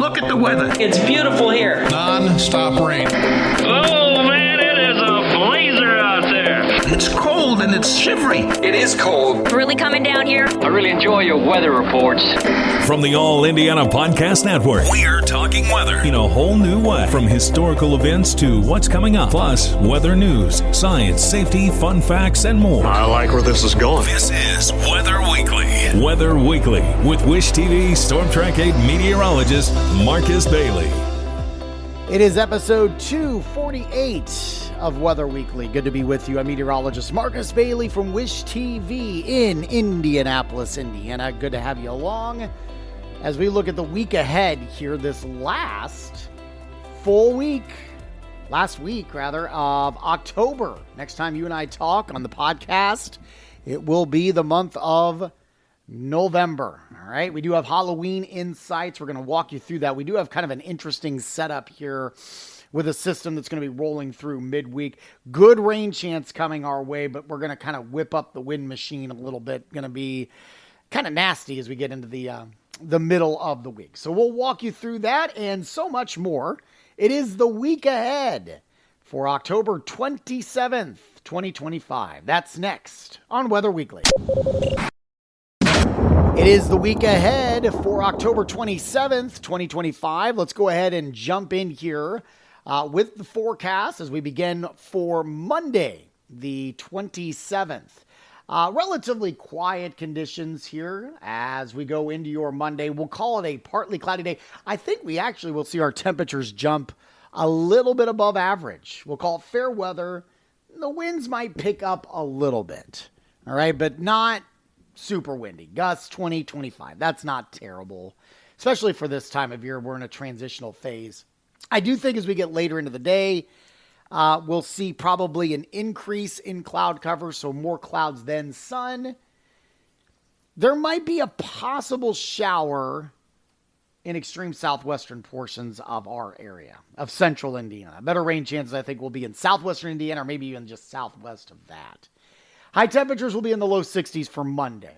Look at the weather. It's beautiful here. Non-stop rain. Oh, man, it is a blazer out there. It's cold and it's shivery. It is cold. Really coming down here. I really enjoy your weather reports. From the All Indiana Podcast Network, we're talking weather in a whole new way. From historical events to what's coming up, plus weather news, science, safety, fun facts, and more. I like where this is going. This is Weather Weekly. Weather Weekly with Wish TV Storm Track 8 meteorologist Marcus Bailey. It is episode 248 of Weather Weekly. Good to be with you. I'm meteorologist Marcus Bailey from Wish TV in Indianapolis, Indiana. Good to have you along as we look at the week ahead here, this last week of October. Next time you and I talk on the podcast, it will be the month of November. All right. We do have Halloween insights. We're going to walk you through that. We do have kind of an interesting setup here with a system that's going to be rolling through midweek. Good rain chance coming our way, but we're going to kind of whip up the wind machine a little bit. Going to be kind of nasty as we get into the middle of the week. So we'll walk you through that and so much more. It is the week ahead for October 27th, 2025. That's next on Weather Weekly. It is the week ahead for October 27th, 2025. Let's go ahead and jump in here with the forecast as we begin for Monday, the 27th. Relatively quiet conditions here as we go into your Monday. We'll call it a partly cloudy day. I think we actually will see our temperatures jump a little bit above average. We'll call it fair weather. The winds might pick up a little bit, all right, but not super windy. Gusts 20, 25. That's not terrible, especially for this time of year. We're in a transitional phase. I do think as we get later into the day, we'll see probably an increase in cloud cover, so more clouds than sun. There might be a possible shower in extreme southwestern portions of our area, of central Indiana. Better rain chances, I think, will be in southwestern Indiana or maybe even just southwest of that. High temperatures will be in the low 60s for Monday.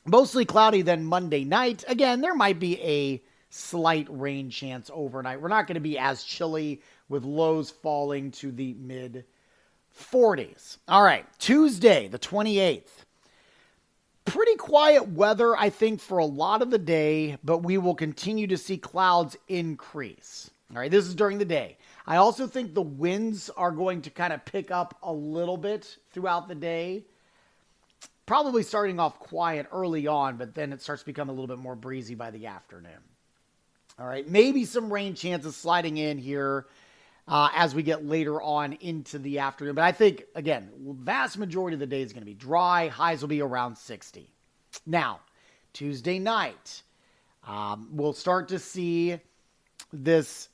Mostly cloudy then Monday night. Again, there might be a slight rain chance overnight. We're not going to be as chilly with lows falling to the mid 40s. All right, Tuesday, the 28th. Pretty quiet weather, I think, for a lot of the day, but we will continue to see clouds increase. All right, this is during the day. I also think the winds are going to kind of pick up a little bit throughout the day. Probably starting off quiet early on, but then it starts to become a little bit more breezy by the afternoon. All right, maybe some rain chances sliding in here as we get later on into the afternoon. But I think, again, vast majority of the day is going to be dry. Highs will be around 60. Now, Tuesday night, we'll start to see this.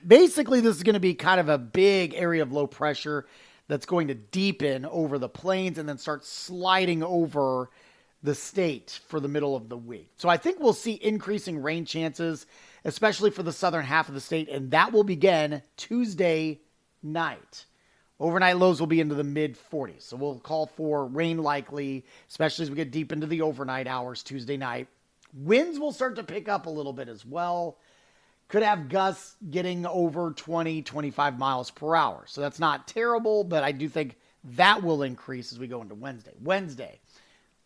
Basically, this is going to be kind of a big area of low pressure that's going to deepen over the plains and then start sliding over the state for the middle of the week. So I think we'll see increasing rain chances, especially for the southern half of the state, and that will begin Tuesday night. Overnight lows will be into the mid 40s. So we'll call for rain likely, especially as we get deep into the overnight hours Tuesday night. Winds will start to pick up a little bit as well. Could have gusts getting over 20, 25 miles per hour. So that's not terrible, but I do think that will increase as we go into Wednesday. Wednesday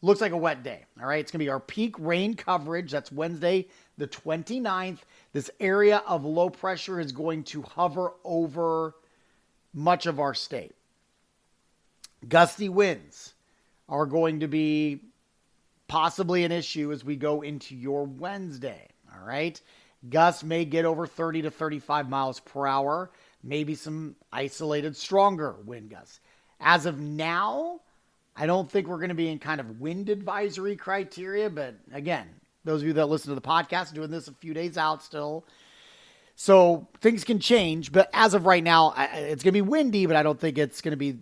looks like a wet day. All right, it's going to be our peak rain coverage. That's Wednesday, the 29th. This area of low pressure is going to hover over much of our state. Gusty winds are going to be possibly an issue as we go into your Wednesday. All right. Gusts may get over 30 to 35 miles per hour, maybe some isolated stronger wind gusts. As of now, I don't think we're going to be in kind of wind advisory criteria, but again, those of you that listen to the podcast are doing this a few days out still. So things can change, but as of right now, it's going to be windy, but I don't think it's going to be,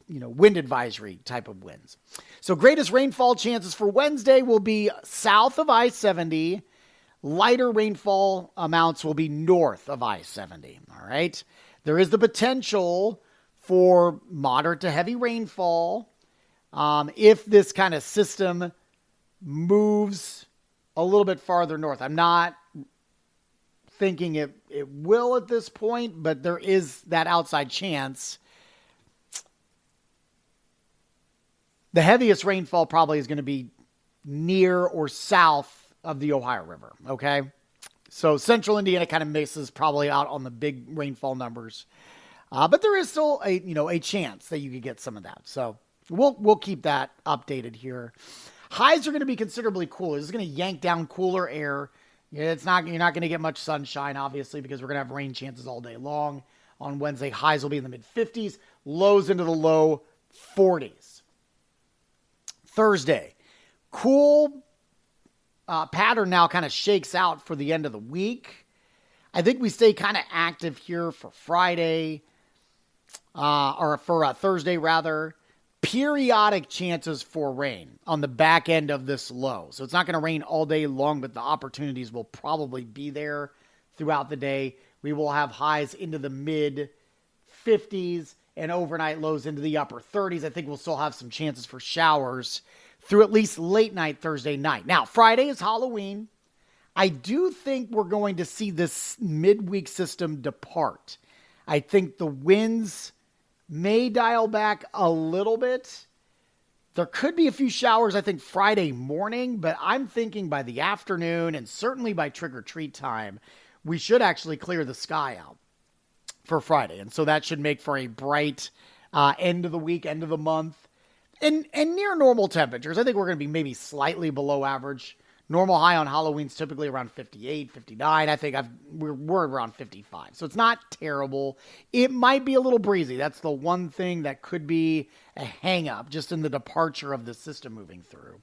wind advisory type of winds. So greatest rainfall chances for Wednesday will be south of I-70. Lighter rainfall amounts will be north of I-70, all right? There is the potential for moderate to heavy rainfall if this kind of system moves a little bit farther north. I'm not thinking it will at this point, but there is that outside chance. The heaviest rainfall probably is going to be near or south of the Ohio River, okay? So central Indiana kind of misses probably out on the big rainfall numbers. But there is still a chance that you could get some of that. So we'll keep that updated here. Highs are going to be considerably cooler. This is going to yank down cooler air. You're not going to get much sunshine, obviously, because we're going to have rain chances all day long. On Wednesday, highs will be in the mid-50s, lows into the low 40s. Thursday, cool pattern now kind of shakes out for the end of the week. I think we stay kind of active here for Friday, or for Thursday, rather. Periodic chances for rain on the back end of this low. So it's not going to rain all day long, but the opportunities will probably be there throughout the day. We will have highs into the mid-50s and overnight lows into the upper 30s. I think we'll still have some chances for showers through at least late night Thursday night. Now, Friday is Halloween. I do think we're going to see this midweek system depart. I think the winds may dial back a little bit. There could be a few showers, I think, Friday morning, but I'm thinking by the afternoon and certainly by trick-or-treat time, we should actually clear the sky out for Friday. And so that should make for a bright end of the week, end of the month, and near normal temperatures. I think we're going to be maybe slightly below average. Normal high on Halloween is typically around 58, 59. I think we're around 55. So it's not terrible. It might be a little breezy. That's the one thing that could be a hang-up just in the departure of the system moving through.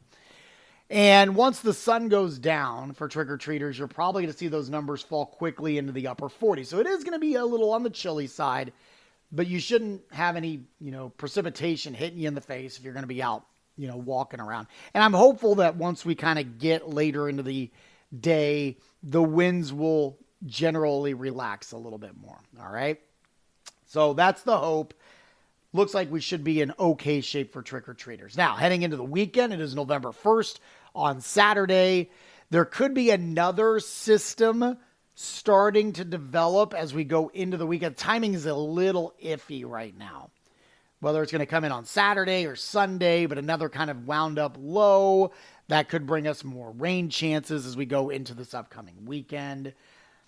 And once the sun goes down for trick-or-treaters, you're probably going to see those numbers fall quickly into the upper 40s. So it is going to be a little on the chilly side, but you shouldn't have any, precipitation hitting you in the face if you're going to be out walking around. And I'm hopeful that once we kind of get later into the day, the winds will generally relax a little bit more. All right. So that's the hope. Looks like we should be in okay shape for trick-or-treaters. Now, heading into the weekend, it is November 1st on Saturday. There could be another system starting to develop as we go into the weekend. Timing is a little iffy right now, whether it's going to come in on Saturday or Sunday, but another kind of wound up low that could bring us more rain chances as we go into this upcoming weekend.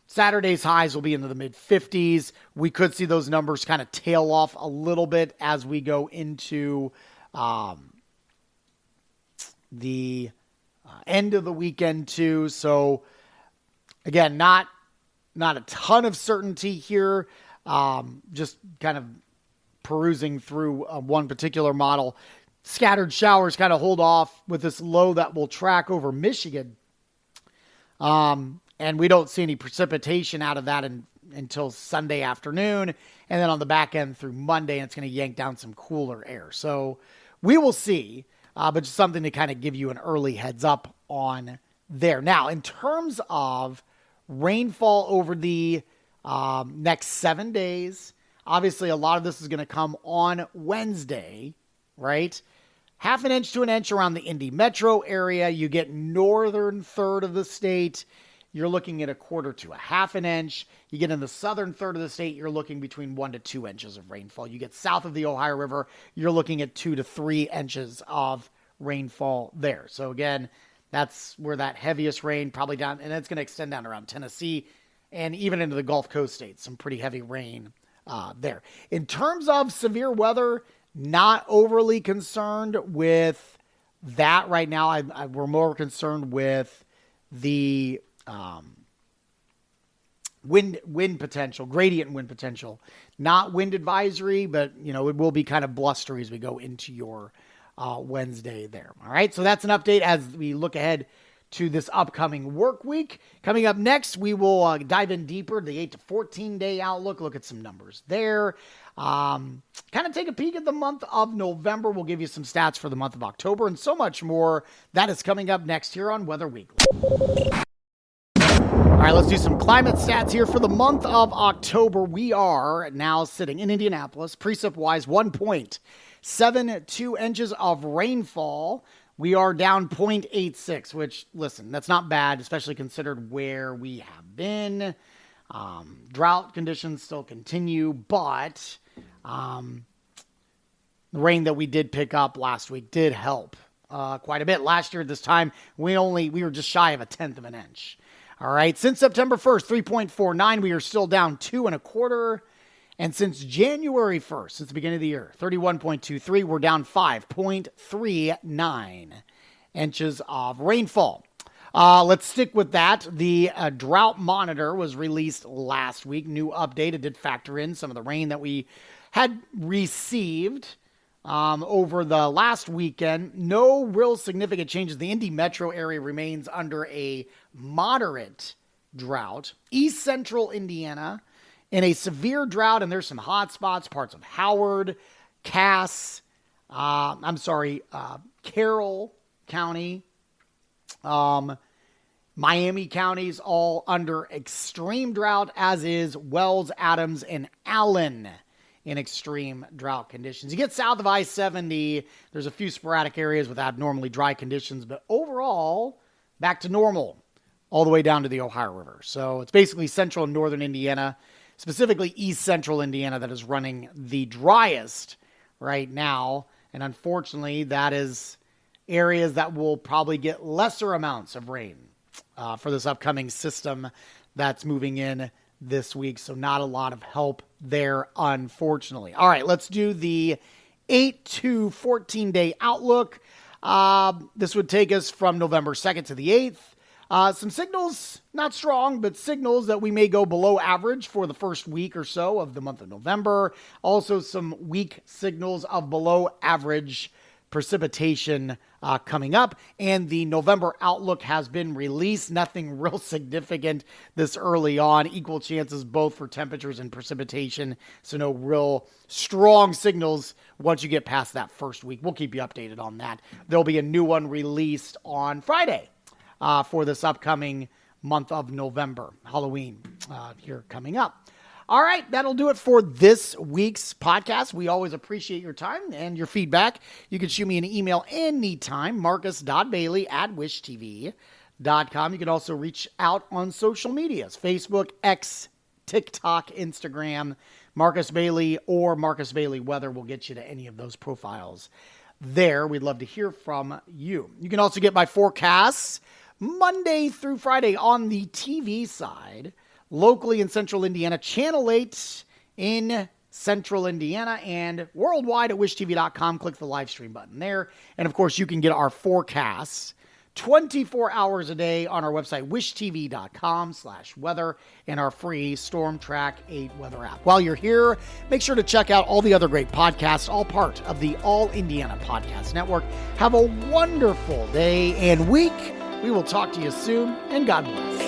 Saturday's highs will be into the mid-50s. We could see those numbers kind of tail off a little bit as we go into the end of the weekend too. So again, not a ton of certainty here. Just kind of perusing through one particular model. Scattered showers kind of hold off with this low that will track over Michigan. And we don't see any precipitation out of that until Sunday afternoon. And then on the back end through Monday, it's going to yank down some cooler air. So we will see, but just something to kind of give you an early heads up on there. Now, in terms of rainfall over the next 7 days, obviously a lot of this is going to come on Wednesday, right? 1/2 inch to 1 inch around the Indy metro area. You get northern third of the state, you're looking at 1/4 to 1/2 inch. You get in the southern third of the state, you're looking between 1 to 2 inches of rainfall. You get south of the Ohio River, you're looking at 2 to 3 inches of rainfall there. So again, that's where that heaviest rain probably down, and it's going to extend down around Tennessee and even into the Gulf Coast states, some pretty heavy rain there. In terms of severe weather, not overly concerned with that right now. We're more concerned with the wind potential, gradient wind potential. Not wind advisory, but it will be kind of blustery as we go into your Wednesday there. All right, so that's an update as we look ahead to this upcoming work week. Coming up next, we will dive in deeper, the 8 to 14 day outlook, look at some numbers there. Kind of take a peek at the month of November. We'll give you some stats for the month of October and so much more. That is coming up next here on Weather Weekly. All right, let's do some climate stats here for the month of October. We are now sitting in Indianapolis, precip-wise, 1.72 inches of rainfall. We are down 0.86, which, listen, that's not bad, especially considered where we have have been. Drought conditions still continue, but the rain that we did pick up last week did help quite a bit. Last year at this time, we were just shy of 1/10 of an inch. All right, since September 1st, 3.49, we are still down 2 1/4. And since January 1st, since the beginning of the year, 31.23, we're down 5.39 inches of rainfall. Let's stick with that. The drought monitor was released last week. New update. It did factor in some of the rain that we had received over the last weekend. No real significant changes. The Indy metro area remains under a moderate drought. East central Indiana in a severe drought, and there's some hot spots, parts of Howard, Carroll County, Miami counties all under extreme drought, as is Wells, Adams, and Allen in extreme drought conditions. You get south of I-70, there's a few sporadic areas with abnormally dry conditions, but overall, back to normal all the way down to the Ohio River. So it's basically central and northern Indiana, specifically east central Indiana, that is running the driest right now. And unfortunately, that is areas that will probably get lesser amounts of rain for this upcoming system that's moving in this week. So not a lot of help there, unfortunately. All right, let's do the 8 to 14-day outlook. This would take us from November 2nd to the 8th. Some signals, not strong, but signals that we may go below average for the first week or so of the month of November. Also some weak signals of below average precipitation coming up. And the November outlook has been released. Nothing real significant this early on. Equal chances both for temperatures and precipitation. So no real strong signals once you get past that first week. We'll keep you updated on that. There'll be a new one released on Friday. For this upcoming month of November, Halloween here coming up. All right, that'll do it for this week's podcast. We always appreciate your time and your feedback. You can shoot me an email anytime, marcus.bailey@wishtv.com. You can also reach out on social medias, Facebook, X, TikTok, Instagram, Marcus Bailey or Marcus Bailey Weather will get you to any of those profiles there. We'd love to hear from you. You can also get my forecasts Monday through Friday on the TV side, locally in Central Indiana, Channel 8 in Central Indiana, and worldwide at wishtv.com. Click the live stream button there. And of course, you can get our forecasts 24 hours a day on our website, wishtv.com/weather, and our free Storm Track 8 weather app. While you're here, make sure to check out all the other great podcasts, all part of the All Indiana Podcast Network. Have a wonderful day and week. We will talk to you soon, and God bless.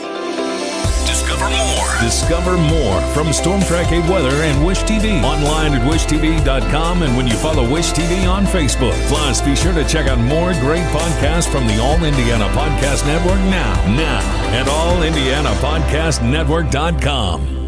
Discover more from Storm Track 8 Weather and Wish TV. Online at wishtv.com and when you follow Wish TV on Facebook. Plus, be sure to check out more great podcasts from the All Indiana Podcast Network now at allindianapodcastnetwork.com.